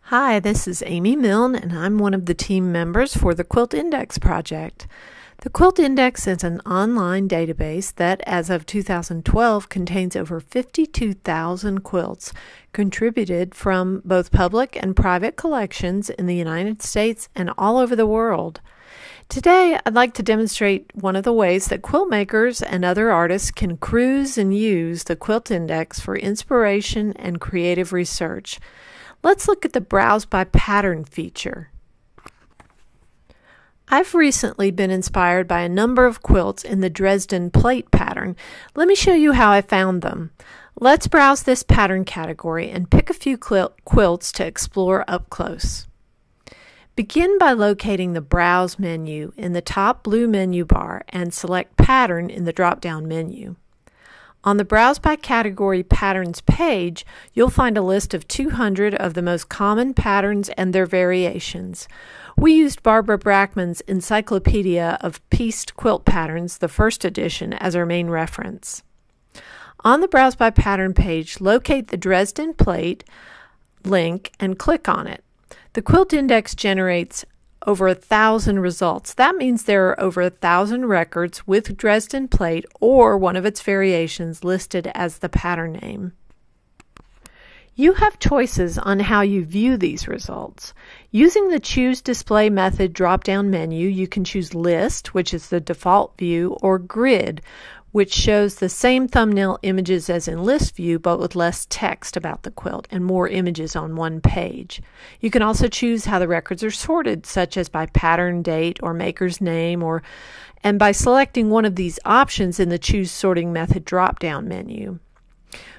Hi, this is Amy Milne, and I'm one of the team members for the Quilt Index project. The Quilt Index is an online database that, as of 2012, contains over 52,000 quilts contributed from both public and private collections in the United States and all over the world. Today, I'd like to demonstrate one of the ways that quilt makers and other artists can cruise and use the Quilt Index for inspiration and creative research. Let's look at the Browse by Pattern feature. I've recently been inspired by a number of quilts in the Dresden plate pattern. Let me show you how I found them. Let's browse this pattern category and pick a few quilts to explore up close. Begin by locating the Browse menu in the top blue menu bar and select Pattern in the drop-down menu. On the Browse by Category Patterns page, you'll find a list of 200 of the most common patterns and their variations. We used Barbara Brackman's Encyclopedia of Pieced Quilt Patterns, the first edition, as our main reference. On the Browse by Pattern page, locate the Dresden plate link and click on it. The Quilt Index generates over 1,000 results. That means there are over 1,000 records with Dresden plate or one of its variations listed as the pattern name. You have choices on how you view these results. Using the Choose Display Method drop-down menu, you can choose List, which is the default view, or Grid, which shows the same thumbnail images as in list view but with less text about the quilt and more images on one page. You can also choose how the records are sorted, such as by pattern date or maker's name, and by selecting one of these options in the Choose Sorting Method drop-down menu.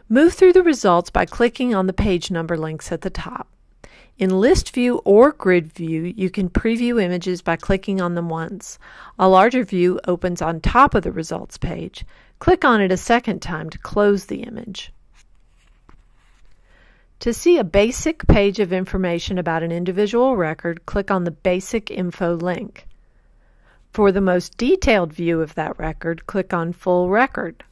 Move through the results by clicking on the page number links at the top. In List View or Grid View, you can preview images by clicking on them once. A larger view opens on top of the results page. Click on it a second time to close the image. To see a basic page of information about an individual record, click on the Basic Info link. For the most detailed view of that record, click on Full Record.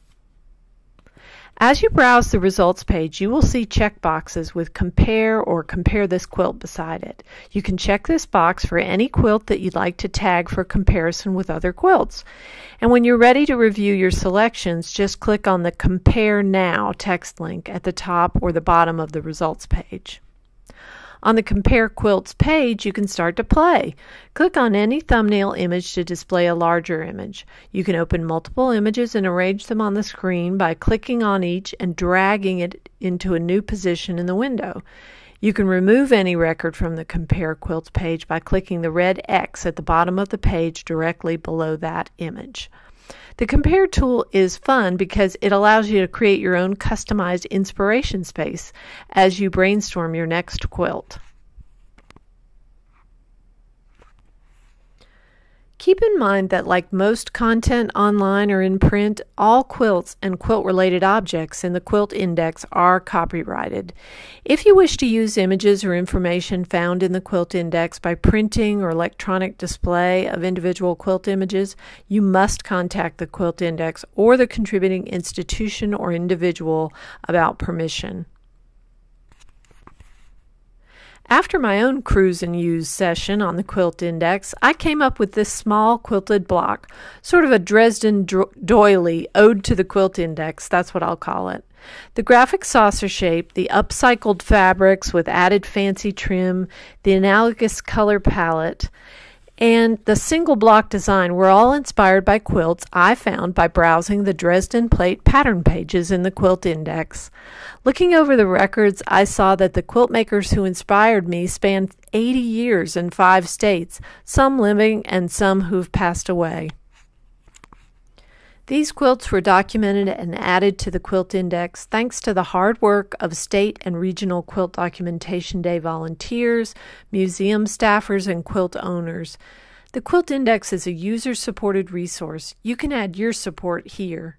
As you browse the results page, you will see checkboxes with Compare or Compare this quilt beside it. You can check this box for any quilt that you'd like to tag for comparison with other quilts. And when you're ready to review your selections, just click on the Compare Now text link at the top or the bottom of the results page. On the Compare Quilts page, you can start to play. Click on any thumbnail image to display a larger image. You can open multiple images and arrange them on the screen by clicking on each and dragging it into a new position in the window. You can remove any record from the Compare Quilts page by clicking the red X at the bottom of the page directly below that image. The Compare tool is fun because it allows you to create your own customized inspiration space as you brainstorm your next quilt. Keep in mind that, like most content online or in print, all quilts and quilt-related objects in the Quilt Index are copyrighted. If you wish to use images or information found in the Quilt Index by printing or electronic display of individual quilt images, you must contact the Quilt Index or the contributing institution or individual about permission. After my own cruise and use session on the Quilt Index, I came up with this small quilted block, sort of a Dresden doily ode to the Quilt Index, that's what I'll call it. The graphic saucer shape, the upcycled fabrics with added fancy trim, the analogous color palette, and the single block design were all inspired by quilts I found by browsing the Dresden plate pattern pages in the Quilt Index. Looking over the records, I saw that the quilt makers who inspired me spanned 80 years in 5 states, some living and some who've passed away. These quilts were documented and added to the Quilt Index thanks to the hard work of state and regional Quilt Documentation Day volunteers, museum staffers, and quilt owners. The Quilt Index is a user-supported resource. You can add your support here.